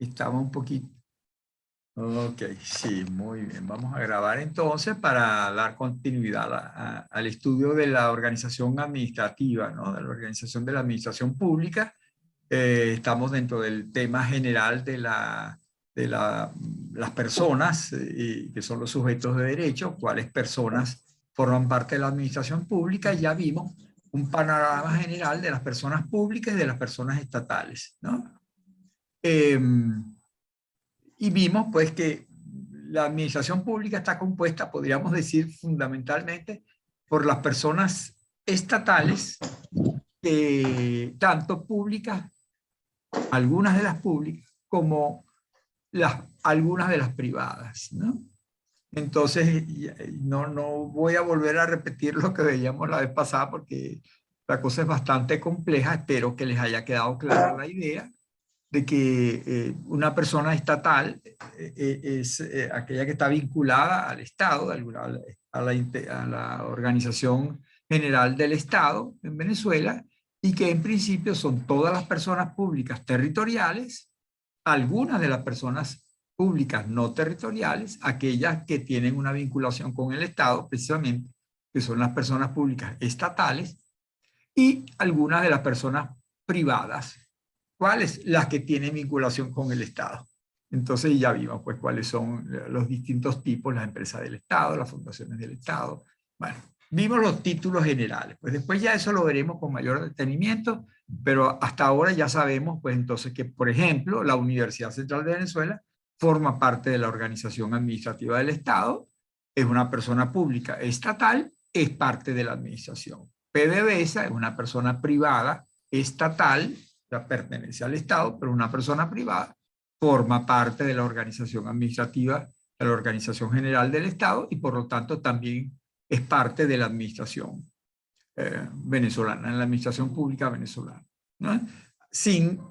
Estamos un poquito. Ok, sí, muy bien. Vamos a grabar entonces para dar continuidad al estudio de la organización administrativa, ¿no? De la organización de la administración pública. Estamos dentro del tema general de las personas, que son los sujetos de derecho, cuáles personas forman parte de la administración pública, y ya vimos un panorama general de las personas públicas y de las personas estatales, ¿no? Y vimos pues que la administración pública está compuesta, podríamos decir, fundamentalmente por las personas estatales, tanto públicas, algunas de las públicas, como algunas de las privadas, ¿no? Entonces, no voy a volver a repetir lo que veíamos la vez pasada porque la cosa es bastante compleja. Espero que les haya quedado clara la idea de que una persona estatal es aquella que está vinculada al Estado, a la Organización General del Estado en Venezuela, y que en principio son todas las personas públicas territoriales, algunas de las personas públicas no territoriales, aquellas que tienen una vinculación con el Estado, precisamente, que son las personas públicas estatales, y algunas de las personas privadas. ¿Cuáles? Las que tienen vinculación con el Estado. Entonces ya vimos pues cuáles son los distintos tipos, las empresas del Estado, las fundaciones del Estado. Bueno, vimos los títulos generales. Pues después ya eso lo veremos con mayor detenimiento, pero hasta ahora ya sabemos pues entonces que, por ejemplo, la Universidad Central de Venezuela forma parte de la organización administrativa del Estado, es una persona pública estatal, es parte de la administración. PDVSA es una persona privada estatal, ya pertenece al Estado, pero una persona privada forma parte de la organización administrativa, de la Organización General del Estado, y por lo tanto también es parte de la administración venezolana, en la administración pública venezolana, ¿no? Sin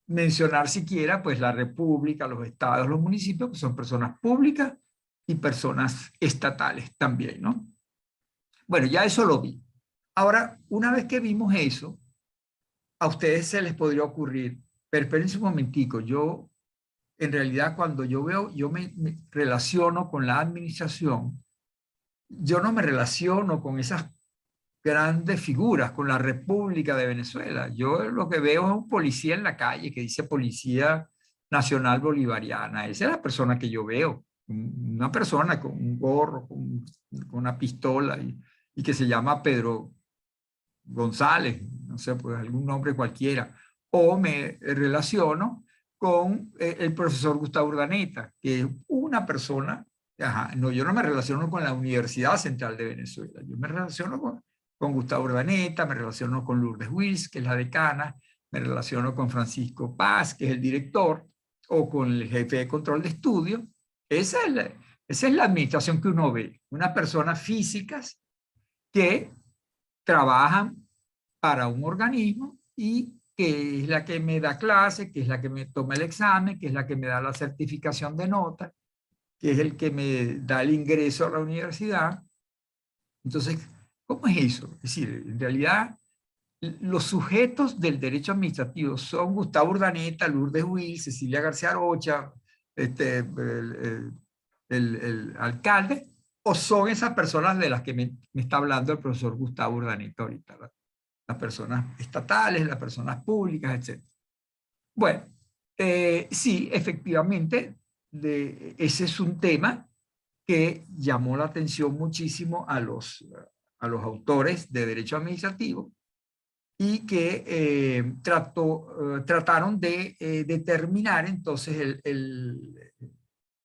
mencionar siquiera pues la república, los estados, los municipios, que son personas públicas y personas estatales también, ¿no? Bueno, ya eso lo vi. Ahora, una vez que vimos eso, a ustedes se les podría ocurrir, pero espérense un momentico, yo en realidad cuando yo me relaciono con la administración, yo no me relaciono con esas grandes figuras, con la República de Venezuela. Yo lo que veo es un policía en la calle que dice Policía Nacional Bolivariana. Esa es la persona que yo veo, una persona con un gorro, con una pistola y que se llama Pedro González, no sé, pues algún nombre cualquiera, o me relaciono con el profesor Gustavo Urdaneta, que es una persona, no, yo no me relaciono con la Universidad Central de Venezuela, yo me relaciono con Gustavo Urdaneta, me relaciono con Lourdes Wills, que es la decana, me relaciono con Francisco Paz, que es el director, o con el jefe de control de estudio. Esa es la administración que uno ve, unas personas físicas que trabajan para un organismo y que es la que me da clase, que es la que me toma el examen, que es la que me da la certificación de nota, que es el que me da el ingreso a la universidad. Entonces, ¿cómo es eso? Es decir, en realidad, los sujetos del derecho administrativo son Gustavo Urdaneta, Lourdes Will, Cecilia García Rocha, el alcalde, o son esas personas de las que me está hablando el profesor Gustavo Urdaneta ahorita, las personas estatales, las personas públicas, etc. Bueno, sí, efectivamente, ese es un tema que llamó la atención muchísimo a los autores de derecho administrativo y que trataron de determinar entonces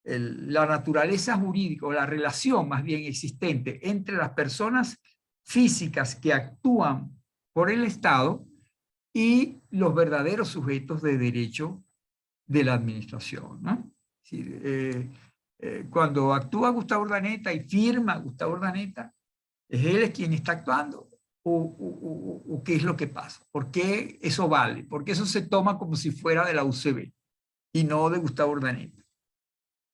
la naturaleza jurídica o la relación más bien existente entre las personas físicas que actúan por el Estado y los verdaderos sujetos de derecho de la administración, ¿no? Es decir, cuando actúa Gustavo Urdaneta y firma Gustavo Urdaneta, ¿es él quien está actuando? ¿O qué es lo que pasa? ¿Por qué eso vale? ¿Por qué eso se toma como si fuera de la UCB y no de Gustavo Urdaneta?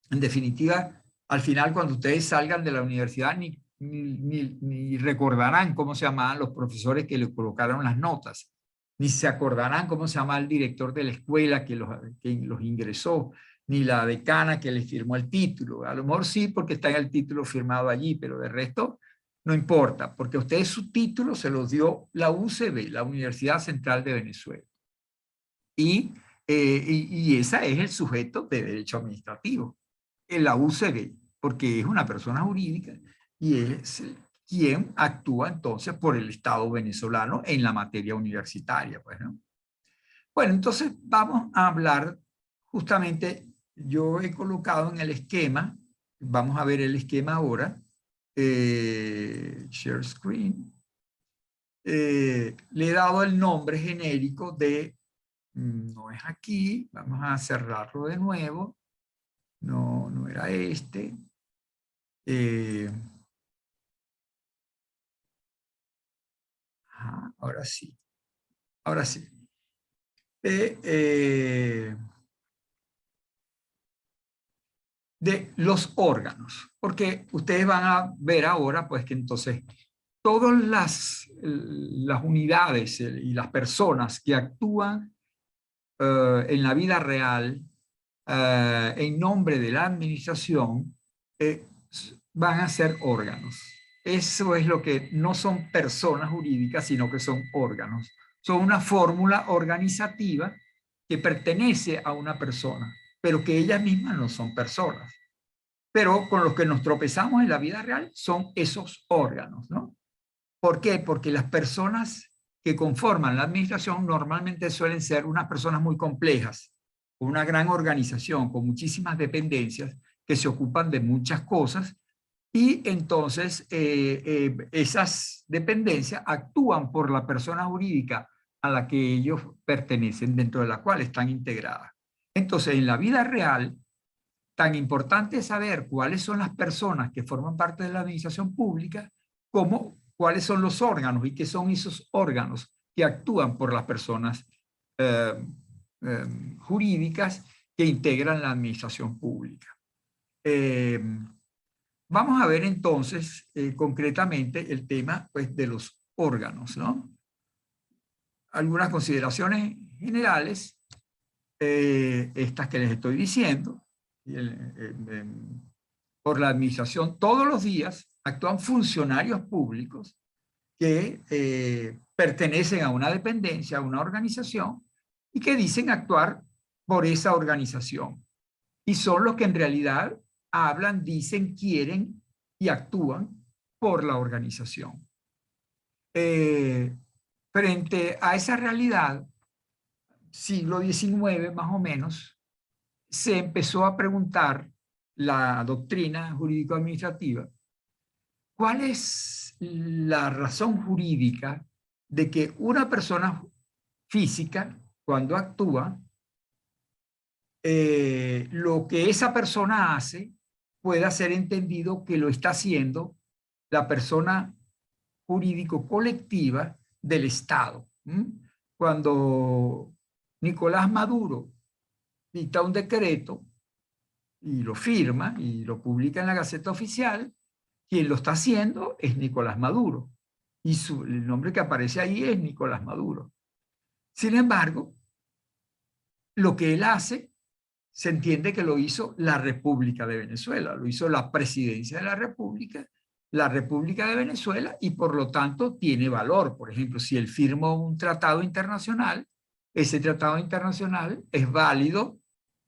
En definitiva, al final, cuando ustedes salgan de la universidad, ni recordarán cómo se llamaban los profesores que le colocaron las notas. ni se acordarán cómo se llama el director de la escuela que los ingresó, ni la decana que les firmó el título. A lo mejor sí, porque está en el título firmado allí, pero de resto no importa, porque a ustedes su título se los dio la UCB, la Universidad Central de Venezuela. Y esa es el sujeto de derecho administrativo, en la UCB, porque es una persona jurídica y es quien actúa entonces por el Estado venezolano en la materia universitaria, pues, ¿no? Bueno, entonces vamos a hablar justamente, yo he colocado en el esquema, vamos a ver el esquema ahora, share screen, le he dado el nombre genérico de, no es aquí, vamos a cerrarlo de nuevo, no, no era este, ahora sí, ahora sí. De los órganos, porque ustedes van a ver ahora, pues que entonces todas las unidades y las personas que actúan en la vida real en nombre de la administración van a ser órganos. Eso es lo que no son personas jurídicas, sino que son órganos. Son una fórmula organizativa que pertenece a una persona, pero que ellas mismas no son personas. Pero con los que nos tropezamos en la vida real son esos órganos, ¿no? ¿Por qué? Porque las personas que conforman la administración normalmente suelen ser unas personas muy complejas, con una gran organización, con muchísimas dependencias que se ocupan de muchas cosas y entonces esas dependencias actúan por la persona jurídica a la que ellos pertenecen, dentro de la cual están integradas. Entonces, en la vida real, tan importante es saber cuáles son las personas que forman parte de la administración pública, como cuáles son los órganos y qué son esos órganos que actúan por las personas jurídicas que integran la administración pública. Vamos a ver entonces concretamente el tema pues, de los órganos, ¿no? Algunas consideraciones generales, estas que les estoy diciendo, por la administración todos los días actúan funcionarios públicos que pertenecen a una dependencia, a una organización, y que dicen actuar por esa organización. Y son los que en realidad hablan, dicen, quieren y actúan por la organización. Frente a esa realidad, siglo XIX más o menos, se empezó a preguntar la doctrina jurídico-administrativa, ¿cuál es la razón jurídica de que una persona física, cuando actúa, lo que esa persona hace pueda ser entendido que lo está haciendo la persona jurídico-colectiva del Estado? Cuando Nicolás Maduro dicta un decreto y lo firma y lo publica en la Gaceta Oficial, quien lo está haciendo es Nicolás Maduro. Y el nombre que aparece ahí es Nicolás Maduro. Sin embargo, lo que él hace, se entiende que lo hizo la República de Venezuela, lo hizo la Presidencia de la República de Venezuela, y por lo tanto tiene valor. Por ejemplo, si él firmó un tratado internacional, ese tratado internacional es válido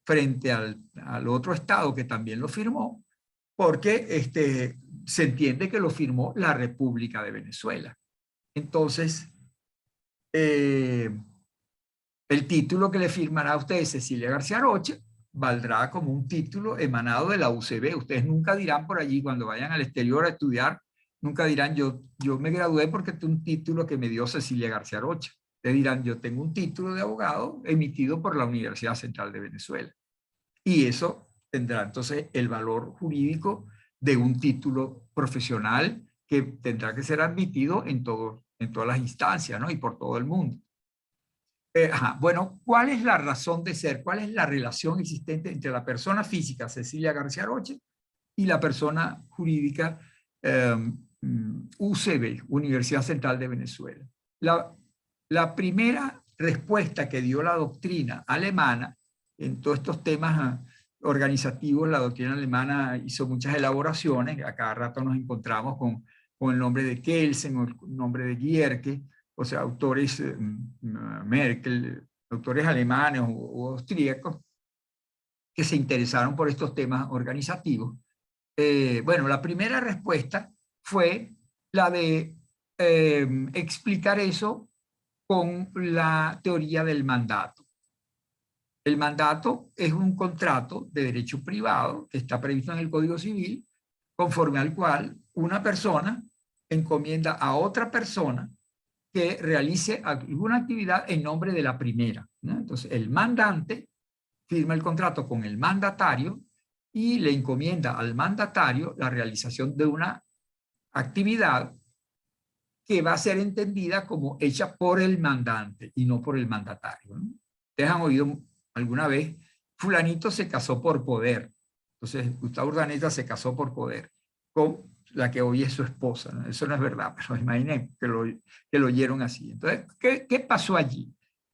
frente al otro Estado que también lo firmó, porque se entiende que lo firmó la República de Venezuela. Entonces, el título que le firmará a usted, Cecilia García Rocha, valdrá como un título emanado de la UCB. Ustedes nunca dirán por allí, cuando vayan al exterior a estudiar, nunca dirán, yo me gradué porque tengo un título que me dio Cecilia García Rocha. Ustedes dirán, yo tengo un título de abogado emitido por la Universidad Central de Venezuela. Y eso tendrá entonces el valor jurídico de un título profesional que tendrá que ser admitido en todas las instancias, ¿no? Y por todo el mundo. Bueno, ¿cuál es la razón de ser? ¿Cuál es la relación existente entre la persona física, Cecilia García Rocha, y la persona jurídica UCB, Universidad Central de Venezuela? La primera respuesta que dio la doctrina alemana en todos estos temas organizativos. La doctrina alemana hizo muchas elaboraciones, a cada rato nos encontramos con el nombre de Kelsen o el nombre de Gierke, o sea, autores Merkel, autores alemanes o austríacos, que se interesaron por estos temas organizativos. Bueno, la primera respuesta fue la de explicar eso con la teoría del mandato. El mandato es un contrato de derecho privado que está previsto en el Código Civil, conforme al cual una persona encomienda a otra persona que realice alguna actividad en nombre de la primera, ¿no? Entonces, el mandante firma el contrato con el mandatario y le encomienda al mandatario la realización de una actividad que va a ser entendida como hecha por el mandante y no por el mandatario, ¿no? Ustedes han oído alguna vez, fulanito se casó por poder. Entonces, Gustavo Urdaneta se casó por poder con la que hoy es su esposa, ¿no? Eso no es verdad, pero imaginen que lo oyeron así. Entonces, ¿qué pasó allí?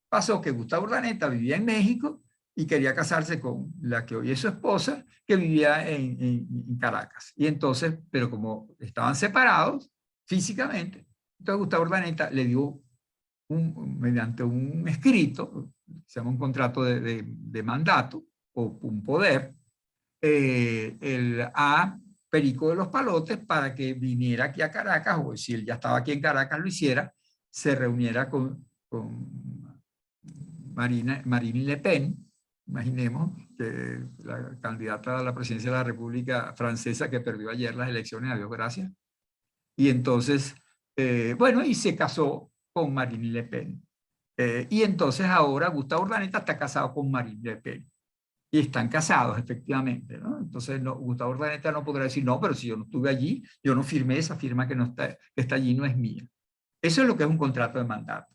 Pasó que Gustavo Urdaneta vivía en México y quería casarse con la que hoy es su esposa, que vivía en Caracas. Y entonces, pero como estaban separados físicamente, entonces Gustavo Urdaneta le dio mediante un escrito, se llama un contrato de mandato o un poder, a Perico de los Palotes para que viniera aquí a Caracas, o si él ya estaba aquí en Caracas lo hiciera, se reuniera con Marine Le Pen, imaginemos, que la candidata a la presidencia de la República Francesa que perdió ayer las elecciones, a Dios gracias, y entonces, bueno, y se casó con Marine Le Pen. Y entonces ahora Gustavo Urdaneta está casado con Marine Le Pen. Y están casados, efectivamente, ¿no? Entonces Gustavo Urdaneta no podrá decir, no, pero si yo no estuve allí, yo no firmé esa firma que está allí, no es mía. Eso es lo que es un contrato de mandato.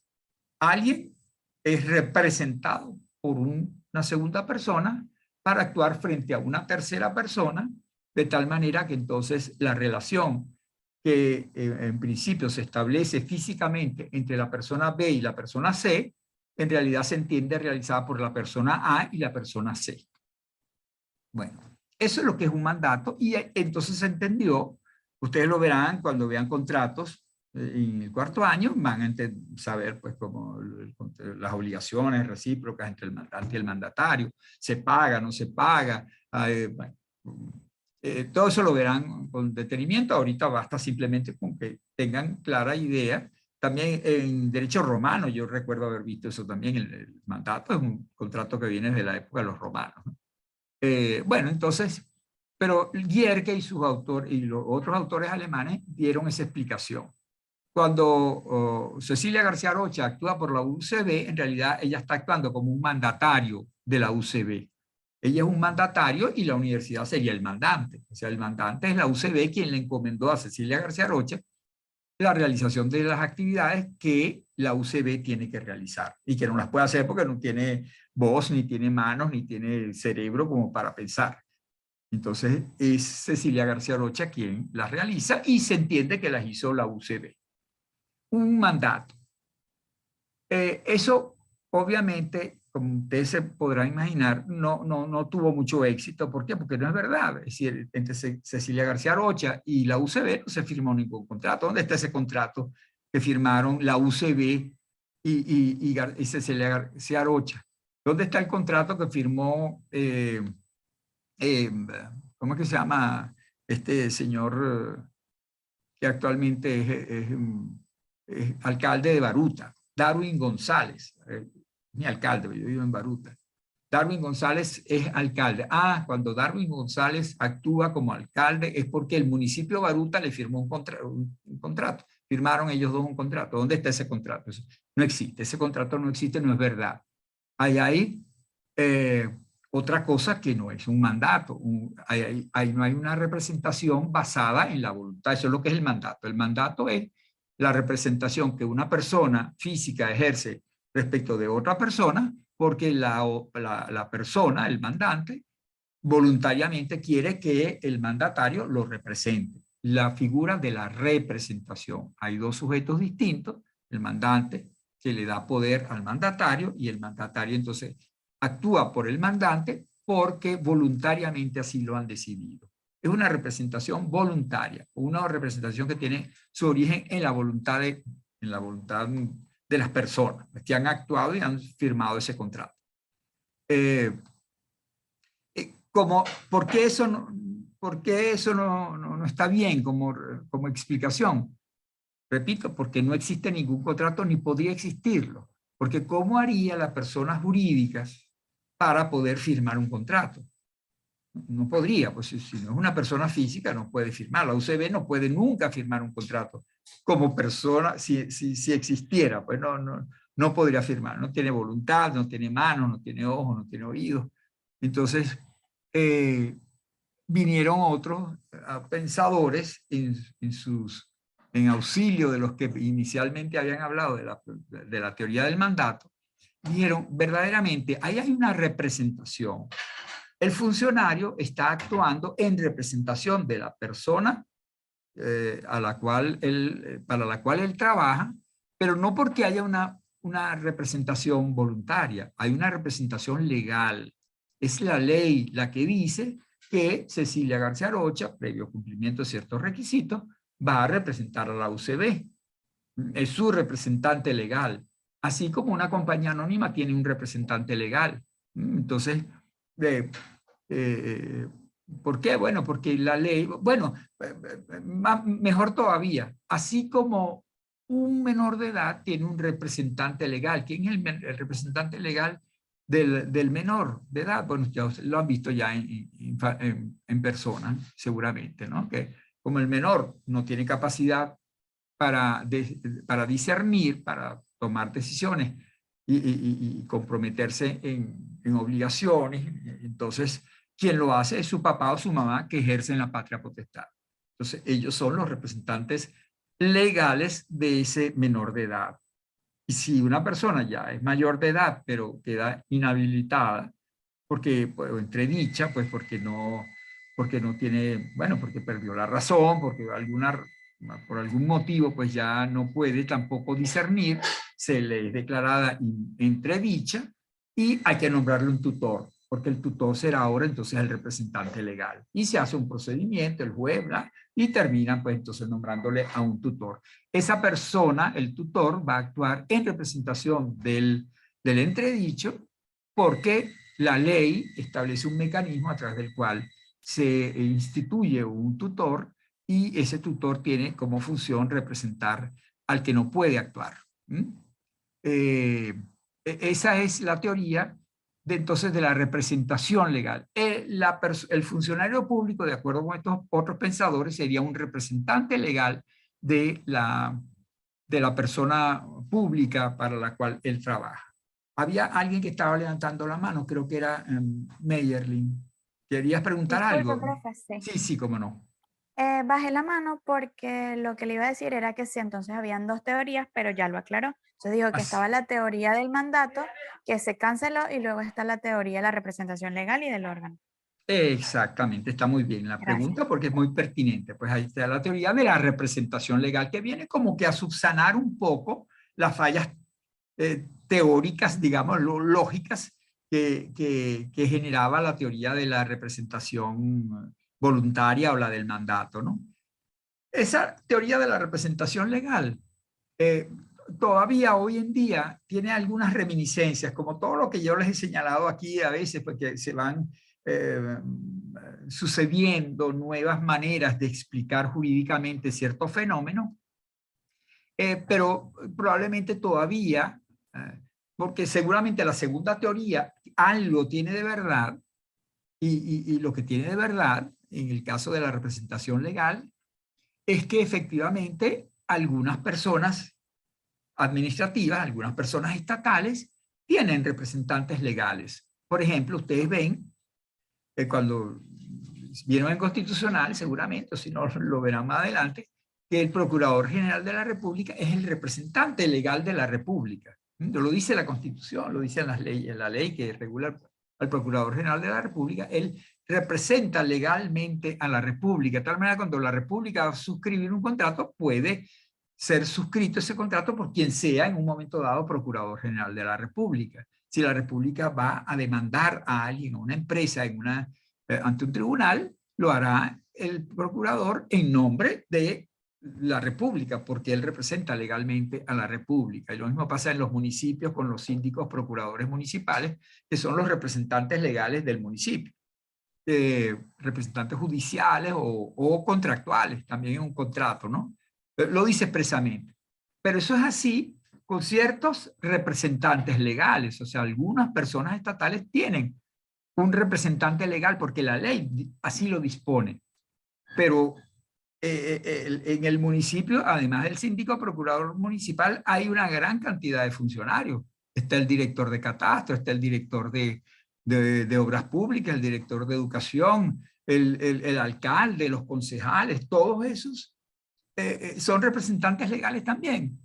Alguien es representado por una segunda persona para actuar frente a una tercera persona, de tal manera que entonces la relación que en principio se establece físicamente entre la persona B y la persona C, en realidad se entiende realizada por la persona A y la persona C. Bueno, eso es lo que es un mandato y entonces se entendió, ustedes lo verán cuando vean contratos en el cuarto año, van a saber pues como las obligaciones recíprocas entre el mandante y el mandatario, se paga, no se paga, bueno, todo eso lo verán con detenimiento. Ahorita basta simplemente con que tengan clara idea. También en derecho romano, yo recuerdo haber visto eso también, el mandato es un contrato que viene de la época de los romanos, ¿no? Bueno, entonces, pero Gierke y sus autores y los otros autores alemanes dieron esa explicación. Cuando Cecilia García Rocha actúa por la UCB, en realidad ella está actuando como un mandatario de la UCB. Ella es un mandatario y la universidad sería el mandante. O sea, el mandante es la UCB quien le encomendó a Cecilia García Rocha la realización de las actividades que la UCB tiene que realizar y que no las puede hacer porque no tiene voz, ni tiene manos, ni tiene cerebro como para pensar. Entonces es Cecilia García Rocha quien las realiza y se entiende que las hizo la UCB. Un mandato. Eso obviamente, como ustedes se podrán imaginar, no tuvo mucho éxito. ¿Por qué? Porque no es verdad. Es decir, entre Cecilia García Rocha y la UCB no se firmó ningún contrato. ¿Dónde está ese contrato que firmaron la UCB y Cecilia García Rocha? ¿Dónde está el contrato que firmó, ¿cómo es que se llama este señor que actualmente es alcalde de Baruta? Darwin González, mi alcalde, yo vivo en Baruta. Darwin González es alcalde. Ah, cuando Darwin González actúa como alcalde es porque el municipio de Baruta le firmó un contrato. Firmaron ellos dos un contrato. ¿Dónde está ese contrato? Eso no existe. Ese contrato no existe, no es verdad. Hay otra cosa que no es un mandato. Ahí no hay una representación basada en la voluntad. Eso es lo que es el mandato. El mandato es la representación que una persona física ejerce respecto de otra persona porque la persona, el mandante, voluntariamente quiere que el mandatario lo represente. La figura de la representación. Hay dos sujetos distintos, el mandante que le da poder al mandatario y el mandatario entonces actúa por el mandante porque voluntariamente así lo han decidido. Es una representación voluntaria, una representación que tiene su origen en la voluntad de las personas que han actuado y han firmado ese contrato. ¿Por qué eso no está bien como explicación? Repito, porque no existe ningún contrato ni podría existirlo. Porque ¿cómo haría las personas jurídicas para poder firmar un contrato? No podría, pues si no es una persona física no puede firmar. La UCB no puede nunca firmar un contrato como persona, si existiera, pues no podría firmar. No tiene voluntad, no tiene manos, no tiene ojos, no tiene oídos. Entonces, vinieron otros pensadores en auxilio de los que inicialmente habían hablado de la teoría del mandato, dijeron, verdaderamente, ahí hay una representación. El funcionario está actuando en representación de la persona para la cual él trabaja, pero no porque haya una representación voluntaria, hay una representación legal. Es la ley la que dice que Cecilia García Arocha, previo cumplimiento de ciertos requisitos, va a representar a la UCB. Es su representante legal, así como una compañía anónima tiene un representante legal. Entonces, ¿por qué? Bueno, porque la ley, bueno, mejor todavía, así como un menor de edad tiene un representante legal. ¿Quién es el representante legal del menor de edad? Bueno, ya lo han visto ya en persona, seguramente, ¿no? Que como el menor no tiene capacidad para discernir, para tomar decisiones y comprometerse en obligaciones, entonces quien lo hace es su papá o su mamá que ejercen la patria potestad. Entonces ellos son los representantes legales de ese menor de edad. Y si una persona ya es mayor de edad, pero queda inhabilitada, porque, pues, entredicha, pues porque no tiene, bueno, porque perdió la razón, porque por algún motivo, pues ya no puede tampoco discernir, se le es declarada entredicha y hay que nombrarle un tutor, porque el tutor será ahora entonces el representante legal. Y se hace un procedimiento, el juez, ¿verdad? Y terminan pues entonces nombrándole a un tutor. Esa persona, el tutor, va a actuar en representación del entredicho porque la ley establece un mecanismo a través del cual se instituye un tutor y ese tutor tiene como función representar al que no puede actuar. Esa es la teoría entonces de la representación legal. El funcionario público, de acuerdo con estos otros pensadores, sería un representante legal de la persona pública para la cual él trabaja. Había alguien que estaba levantando la mano, creo que era Meyerling. ¿Querías preguntar Disculpe, algo? profe, sí. Sí, cómo no. Bajé la mano porque lo que le iba a decir era que sí, entonces habían dos teorías, pero ya lo aclaró. Entonces dijo que Así. estaba la teoría del mandato, que se canceló, y luego está la teoría de la representación legal y del órgano. Exactamente, está muy bien la Gracias. pregunta porque es muy pertinente. Pues ahí está la teoría de la representación legal que viene como que a subsanar un poco las fallas teóricas, digamos, lógicas que generaba la teoría de la representación voluntaria o la del mandato, ¿no? Esa teoría de la representación legal eh, todavía hoy en día tiene algunas reminiscencias, como todo lo que yo les he señalado aquí a veces, porque se van eh, sucediendo nuevas maneras de explicar jurídicamente ciertos fenómenos, pero probablemente todavía, porque seguramente la segunda teoría algo tiene de verdad, y lo que tiene de verdad en el caso de la representación legal es que efectivamente algunas personas administrativas, algunas personas estatales, tienen representantes legales. Por ejemplo, ustedes ven, cuando vieron en Constitucional, seguramente, o si no lo verán más adelante, que el Procurador General de la República es el representante legal de la República. Lo dice la Constitución, lo dicen las leyes, la ley que regula al Procurador General de la República, él representa legalmente a la República, de tal manera que cuando la República va a suscribir un contrato puede ser suscrito ese contrato por quien sea en un momento dado Procurador General de la República. Si la República va a demandar a alguien, a una empresa, ante un tribunal, lo hará el procurador en nombre de la República, porque él representa legalmente a la República. Y lo mismo pasa en los municipios con los síndicos procuradores municipales, que son los representantes legales del municipio. Representantes judiciales o contractuales, también en un contrato, ¿no? Lo dice expresamente. Pero eso es así con ciertos representantes legales, o sea, algunas personas estatales tienen un representante legal porque la ley así lo dispone. Pero en el municipio, además del síndico procurador municipal, hay una gran cantidad de funcionarios. Está el director de catastro, está el director de obras públicas, el director de educación, el alcalde, los concejales, todos esos son representantes legales también.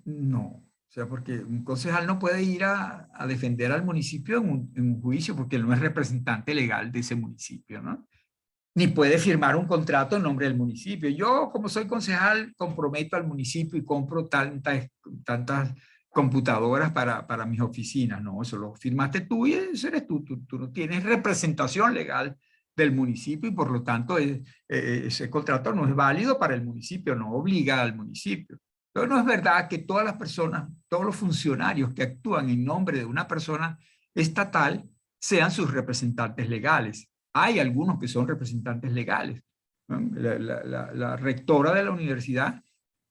No, o sea, porque un concejal no puede ir a defender al municipio en un juicio porque él no es representante legal de ese municipio, ¿no? Ni puede firmar un contrato en nombre del municipio. Yo, como soy concejal, comprometo al municipio y compro tantas computadoras para mis oficinas. No, eso lo firmaste tú y eso eres tú. Tú no tienes representación legal del municipio y por lo tanto ese contrato no es válido para el municipio, no obliga al municipio. Pero no es verdad que todas las personas, todos los funcionarios que actúan en nombre de una persona estatal sean sus representantes legales. Hay algunos que son representantes legales. ¿No? La rectora de la universidad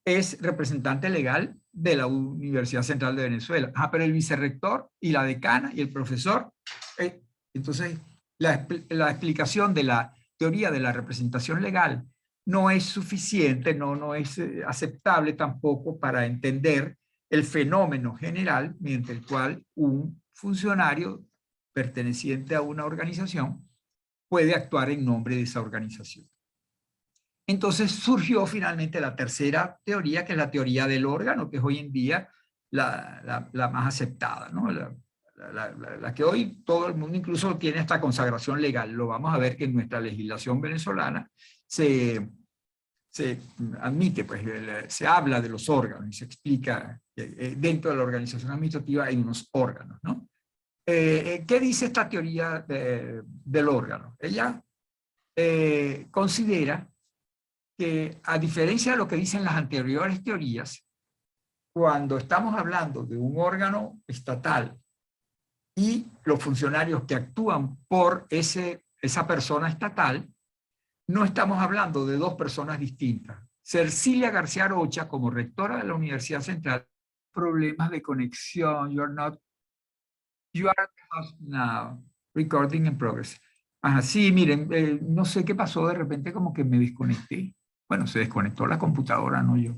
es representante legal de la Universidad Central de Venezuela. Pero el vicerrector y la decana y el profesor. Entonces, la explicación de la teoría de la representación legal no es suficiente, no es aceptable tampoco para entender el fenómeno general mediante el cual un funcionario perteneciente a una organización puede actuar en nombre de esa organización. Entonces surgió finalmente la tercera teoría, que es la teoría del órgano, que es hoy en día la más aceptada, ¿no? La que hoy todo el mundo incluso tiene esta consagración legal. Lo vamos a ver que en nuestra legislación venezolana se admite, pues se habla de los órganos y se explica dentro de la organización administrativa hay unos órganos, ¿no? ¿Qué dice esta teoría del órgano? Ella considera que, a diferencia de lo que dicen las anteriores teorías, cuando estamos hablando de un órgano estatal y los funcionarios que actúan por esa persona estatal, no estamos hablando de dos personas distintas. Cecilia García Arocha, como rectora de la Universidad Central, problemas de conexión, you are now, recording in progress. Ajá, sí, miren, no sé qué pasó, de repente como que me desconecté. Bueno, se desconectó la computadora, no yo.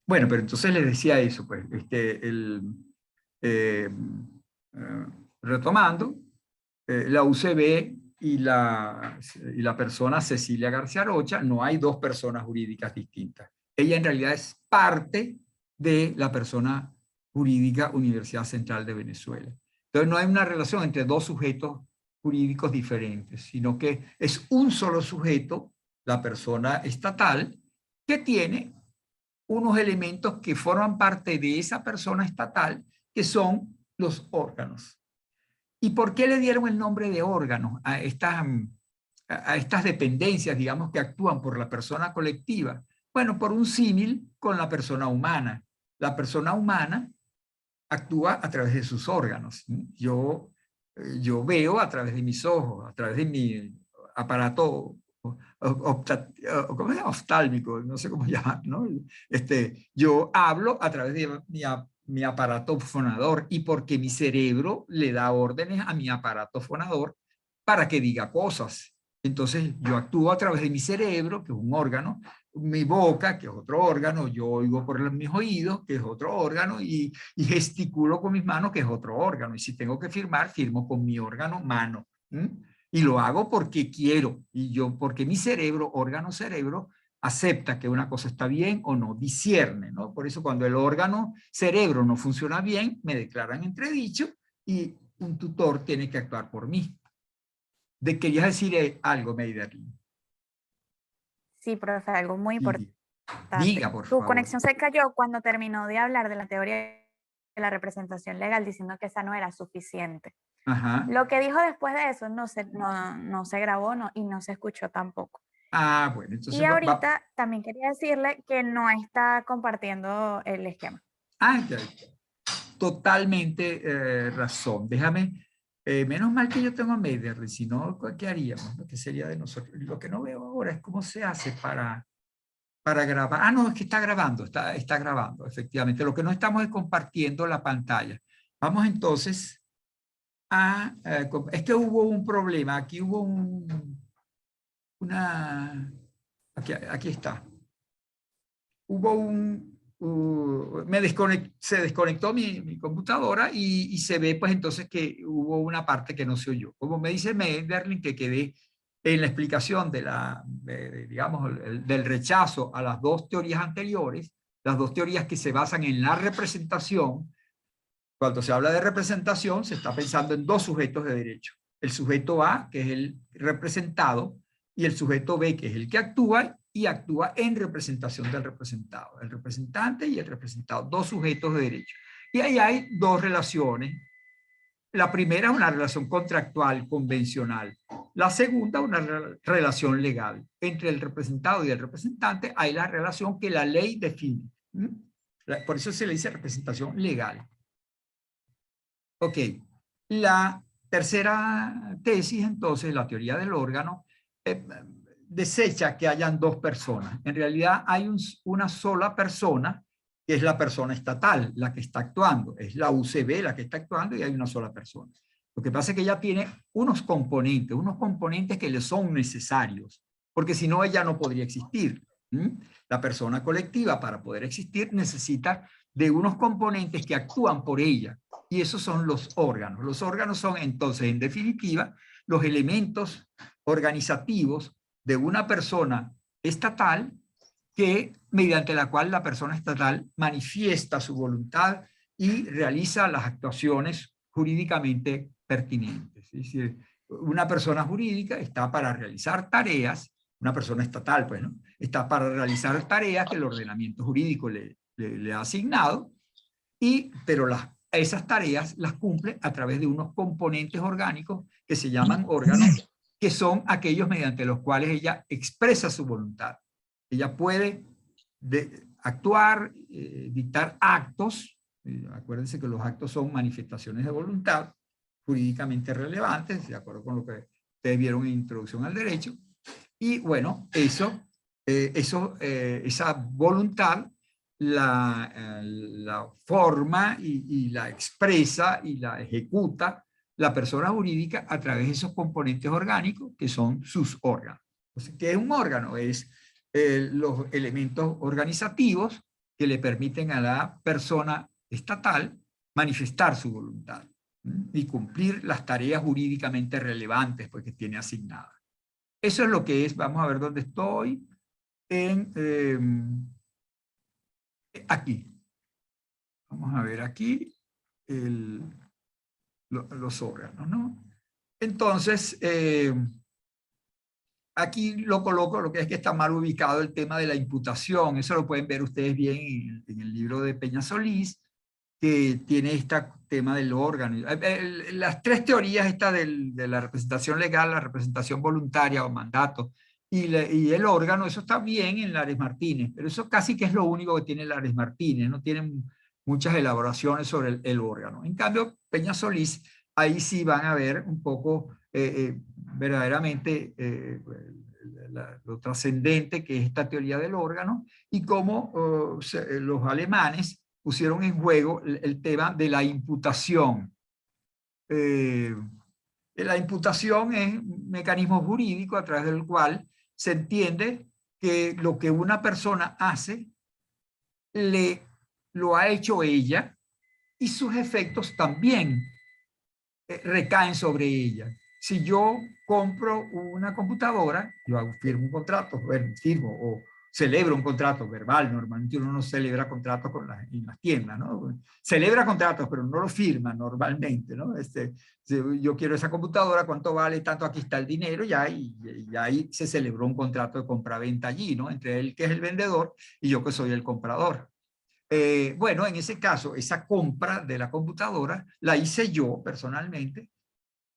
Bueno, pero entonces les decía eso, pues, eh, retomando, la UCB y la persona Cecilia García Rocha, no hay dos personas jurídicas distintas. Ella en realidad es parte de la persona jurídica Universidad Central de Venezuela. Entonces no hay una relación entre dos sujetos jurídicos diferentes, sino que es un solo sujeto, la persona estatal, que tiene unos elementos que forman parte de esa persona estatal, que son los órganos. ¿Y por qué le dieron el nombre de órganos a estas dependencias, digamos, que actúan por la persona colectiva? Bueno, por un símil con la persona humana. La persona humana actúa a través de sus órganos. Yo veo a través de mis ojos, a través de mi aparato ¿cómo se llama? Oftálmico, no sé cómo llamar, ¿no? Yo hablo a través de mi aparato fonador y porque mi cerebro le da órdenes a mi aparato fonador para que diga cosas. Entonces yo actúo a través de mi cerebro, que es un órgano, mi boca, que es otro órgano, yo oigo por mis oídos, que es otro órgano, y gesticulo con mis manos, que es otro órgano. Y si tengo que firmar, firmo con mi órgano mano. Y lo hago porque quiero, porque mi cerebro, órgano cerebro, acepta que una cosa está bien o no, discierne, ¿no? Por eso cuando el órgano cerebro no funciona bien, me declaran entredicho y un tutor tiene que actuar por mí. ¿Querías decir algo, Meiderlin? Sí, profe, algo muy importante. Sí. Diga, por Tu favor. conexión se cayó cuando terminó de hablar de la teoría de la representación legal, diciendo que esa no era suficiente. Ajá. Lo que dijo después de eso no se grabó y no se escuchó tampoco. Ah, bueno, Y entonces ahorita también quería decirle que no está compartiendo el esquema. Ah, ya, totalmente razón. Déjame, menos mal que yo tengo Mediarly, si no, ¿qué haríamos? ¿Qué sería de nosotros? Lo que no veo ahora es cómo se hace para grabar. Ah, no, es que está grabando, efectivamente. Lo que no estamos es compartiendo la pantalla. Vamos entonces es que hubo un problema, aquí hubo aquí está. Hubo se desconectó mi computadora y se ve pues entonces que hubo una parte que no se oyó. Como me dice Mederlin, que quedé en la explicación digamos, del rechazo a las dos teorías anteriores, las dos teorías que se basan en la representación. Cuando se habla de representación, se está pensando en dos sujetos de derecho. El sujeto A, que es el representado, y el sujeto B, que es el que actúa y actúa en representación del representado. El representante y el representado, dos sujetos de derecho. Y ahí hay dos relaciones. La primera es una relación contractual convencional. La segunda, una relación legal. Entre el representado y el representante hay la relación que la ley define. Por eso se le dice representación legal. Ok, la tercera tesis, entonces, la teoría del órgano, desecha que hayan dos personas. En realidad hay una sola persona, que es la persona estatal, la que está actuando. Es la UCB la que está actuando y hay una sola persona. Lo que pasa es que ella tiene unos componentes que le son necesarios, porque si no ella no podría existir. La persona colectiva, para poder existir, necesita de unos componentes que actúan por ella. Y esos son los órganos. Los órganos son entonces, en definitiva, los elementos organizativos de una persona estatal mediante la cual la persona estatal manifiesta su voluntad y realiza las actuaciones jurídicamente pertinentes. Es decir, una persona jurídica está para realizar tareas, una persona estatal, pues, ¿no? Está para realizar tareas que el ordenamiento jurídico le ha asignado, pero esas tareas las cumple a través de unos componentes orgánicos que se llaman órganos, que son aquellos mediante los cuales ella expresa su voluntad. Ella puede actuar, dictar actos. Acuérdense que los actos son manifestaciones de voluntad jurídicamente relevantes, de acuerdo con lo que ustedes vieron en Introducción al Derecho. Y bueno, esa voluntad la forma y la expresa y la ejecuta la persona jurídica a través de esos componentes orgánicos que son sus órganos. Entonces, ¿qué es un órgano? Es los elementos organizativos que le permiten a la persona estatal manifestar su voluntad y cumplir las tareas jurídicamente relevantes porque tiene asignadas. Eso es lo que es, vamos a ver dónde estoy, aquí. Vamos a ver aquí los órganos, ¿no? Entonces, aquí lo coloco, lo que es que está mal ubicado el tema de la imputación. Eso lo pueden ver ustedes bien en el libro de Peña Solís, que tiene este tema del órgano. Las tres teorías de la representación legal, la representación voluntaria o mandato, y el órgano, eso está bien en Lares Martínez, pero eso casi que es lo único que tiene Lares Martínez, no tienen muchas elaboraciones sobre el órgano. En cambio, Peña Solís, ahí sí van a ver un poco verdaderamente lo trascendente que es esta teoría del órgano y cómo los alemanes pusieron en juego el tema de la imputación. La imputación es un mecanismo jurídico a través del cual se entiende que lo que una persona hace lo ha hecho ella y sus efectos también recaen sobre ella. Si yo compro una computadora, yo firmo un contrato, bueno, firmo, o celebra un contrato verbal. Normalmente uno no celebra contratos en las tiendas, ¿no? Celebra contratos, pero no lo firma normalmente, ¿no? Si yo quiero esa computadora, ¿cuánto vale? Tanto, aquí está el dinero, ya, y ahí se celebró un contrato de compra-venta allí, ¿no? Entre él, que es el vendedor, y yo, que soy el comprador. Bueno, en ese caso, esa compra de la computadora la hice yo personalmente,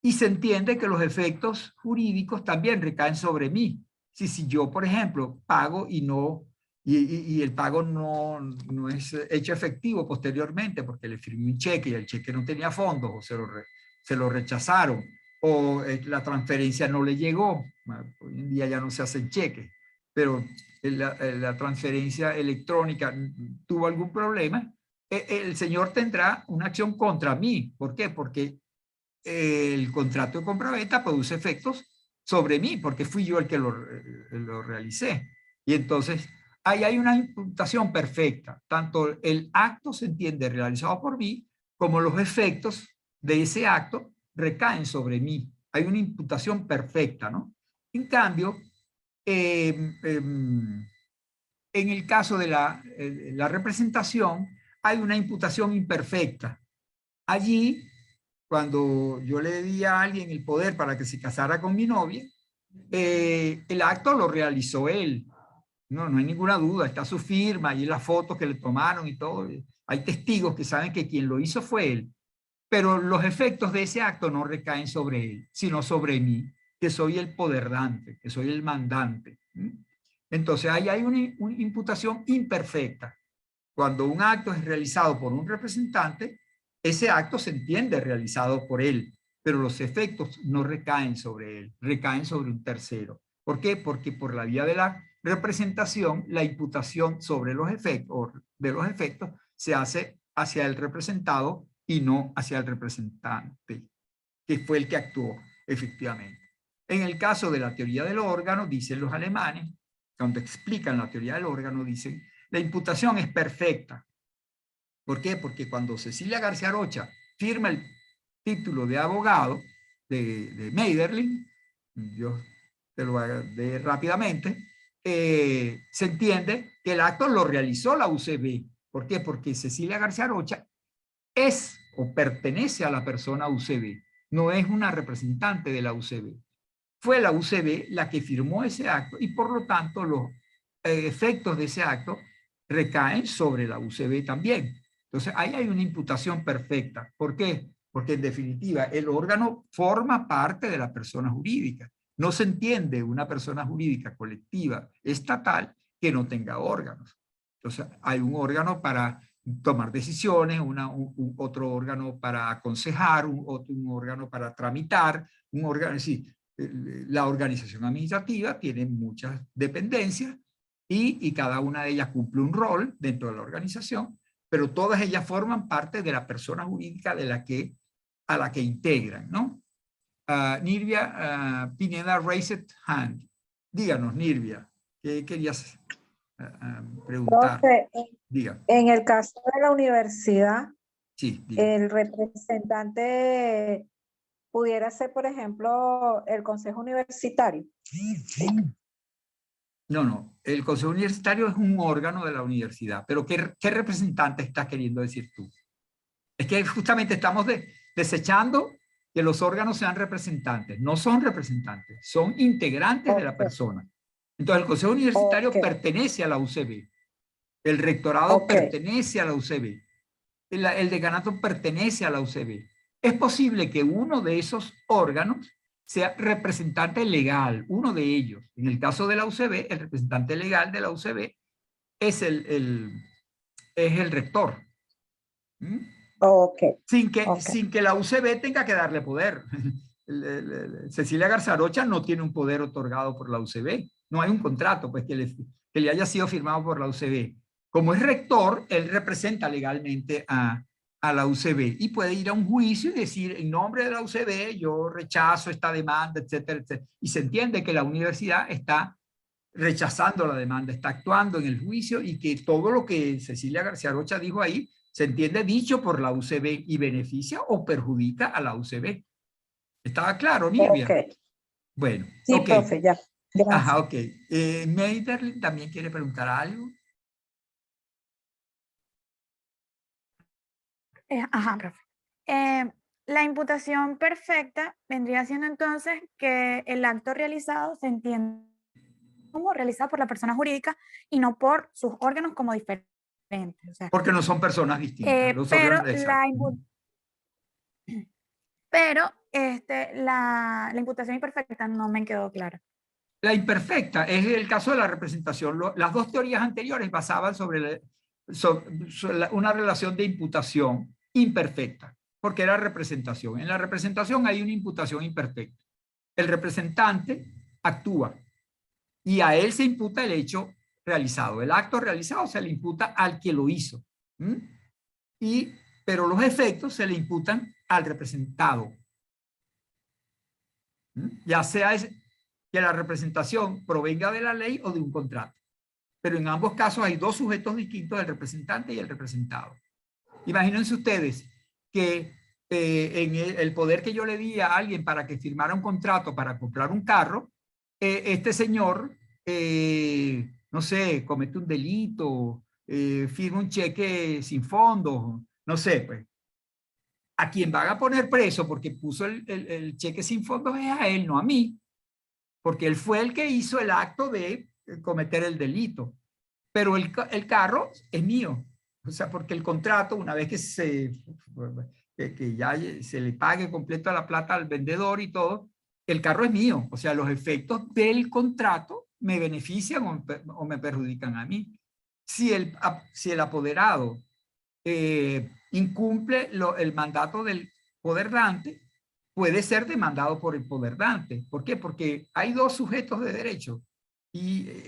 y se entiende que los efectos jurídicos también recaen sobre mí. Si yo, por ejemplo, pago y el pago no es hecho efectivo posteriormente porque le firmé un cheque y el cheque no tenía fondos, o se lo rechazaron, o la transferencia no le llegó. Hoy en día ya no se hacen cheques, pero la transferencia electrónica tuvo algún problema, el señor tendrá una acción contra mí. ¿Por qué? Porque el contrato de compraventa produce efectos sobre mí, porque fui yo el que lo realicé. Y entonces, ahí hay una imputación perfecta. Tanto el acto se entiende realizado por mí, como los efectos de ese acto recaen sobre mí. Hay una imputación perfecta, ¿no? En cambio, en el caso de la representación, hay una imputación imperfecta. Allí, cuando yo le di a alguien el poder para que se casara con mi novia, el acto lo realizó él. No hay ninguna duda, está su firma y las fotos que le tomaron y todo. Hay testigos que saben que quien lo hizo fue él. Pero los efectos de ese acto no recaen sobre él, sino sobre mí, que soy el poderdante, que soy el mandante. Entonces, ahí hay una imputación imperfecta. Cuando un acto es realizado por un representante, ese acto se entiende realizado por él, pero los efectos no recaen sobre él, recaen sobre un tercero. ¿Por qué? Porque por la vía de la representación, la imputación sobre los efectos, de los efectos, se hace hacia el representado y no hacia el representante, que fue el que actuó efectivamente. En el caso de la teoría del órgano, dicen los alemanes, cuando explican la teoría del órgano, dicen, la imputación es perfecta. ¿Por qué? Porque cuando Cecilia García Rocha firma el título de abogado de Meiderlin, yo te lo haré rápidamente, se entiende que el acto lo realizó la UCB. ¿Por qué? Porque Cecilia García Rocha es o pertenece a la persona UCB, no es una representante de la UCB. Fue la UCB la que firmó ese acto y por lo tanto los efectos de ese acto recaen sobre la UCB también. Entonces ahí hay una imputación perfecta. ¿Por qué? Porque en definitiva el órgano forma parte de la persona jurídica. No se entiende una persona jurídica colectiva estatal que no tenga órganos. Entonces hay un órgano para tomar decisiones, otro órgano para aconsejar, un órgano para tramitar, un órgano, sí, la organización administrativa tiene muchas dependencias y cada una de ellas cumple un rol dentro de la organización, pero todas ellas forman parte de la persona jurídica a la que integran, ¿no? Nirvia Pineda raised hand. Díganos, Nirvia, ¿qué querías preguntar? Profe, Diga. en el caso de la universidad, Sí, diga. el representante pudiera ser, por ejemplo, el consejo universitario. No. El consejo universitario es un órgano de la universidad, pero ¿qué representante estás queriendo decir tú? Es que justamente estamos desechando que los órganos sean representantes. No son representantes, son integrantes de la persona. Entonces, el consejo universitario pertenece a la UCB. El rectorado pertenece a la UCB. El decanato pertenece a la UCB. Es posible que uno de esos órganos sea representante legal, uno de ellos. En el caso de la UCB, el representante legal de la UCB es el rector. Sin que la UCB tenga que darle poder. Cecilia García Rocha no tiene un poder otorgado por la UCB. No hay un contrato pues, que le haya sido firmado por la UCB. Como es rector, él representa legalmente a la UCB y puede ir a un juicio y decir, en nombre de la UCB, yo rechazo esta demanda, etcétera, etcétera. Y se entiende que la universidad está rechazando la demanda, está actuando en el juicio y que todo lo que Cecilia García Rocha dijo ahí se entiende dicho por la UCB y beneficia o perjudica a la UCB. ¿Estaba claro, Nirvia? Bueno, sí, profe, ya. Gracias. Ajá, ok. Mayderlin también quiere preguntar algo. Ajá, profe. La imputación perfecta vendría siendo entonces que el acto realizado se entiende como realizado por la persona jurídica y no por sus órganos como diferentes. O sea, Porque no son personas distintas. Los pero órganos, exacto. la imputación imperfecta no me quedó clara. La imperfecta es el caso de la representación. Las dos teorías anteriores basaban sobre una relación de imputación imperfecta, porque era representación. En la representación hay una imputación imperfecta. El representante actúa y a él se imputa el hecho realizado. El acto realizado se le imputa al que lo hizo. Pero los efectos se le imputan al representado. Ya sea que la representación provenga de la ley o de un contrato. Pero en ambos casos hay dos sujetos distintos, el representante y el representado. Imagínense ustedes que en el poder que yo le di a alguien para que firmara un contrato para comprar un carro, este señor, no sé, comete un delito, firma un cheque sin fondos, no sé, pues. A quien van a poner preso porque puso el cheque sin fondos es a él, no a mí, porque él fue el que hizo el acto de cometer el delito. Pero el carro es mío. O sea, porque el contrato, una vez que ya se le pague completo la plata al vendedor y todo, el carro es mío. O sea, los efectos del contrato me benefician o me perjudican a mí. Si el apoderado incumple el mandato del poderdante, puede ser demandado por el poderdante. ¿Por qué? Porque hay dos sujetos de derecho y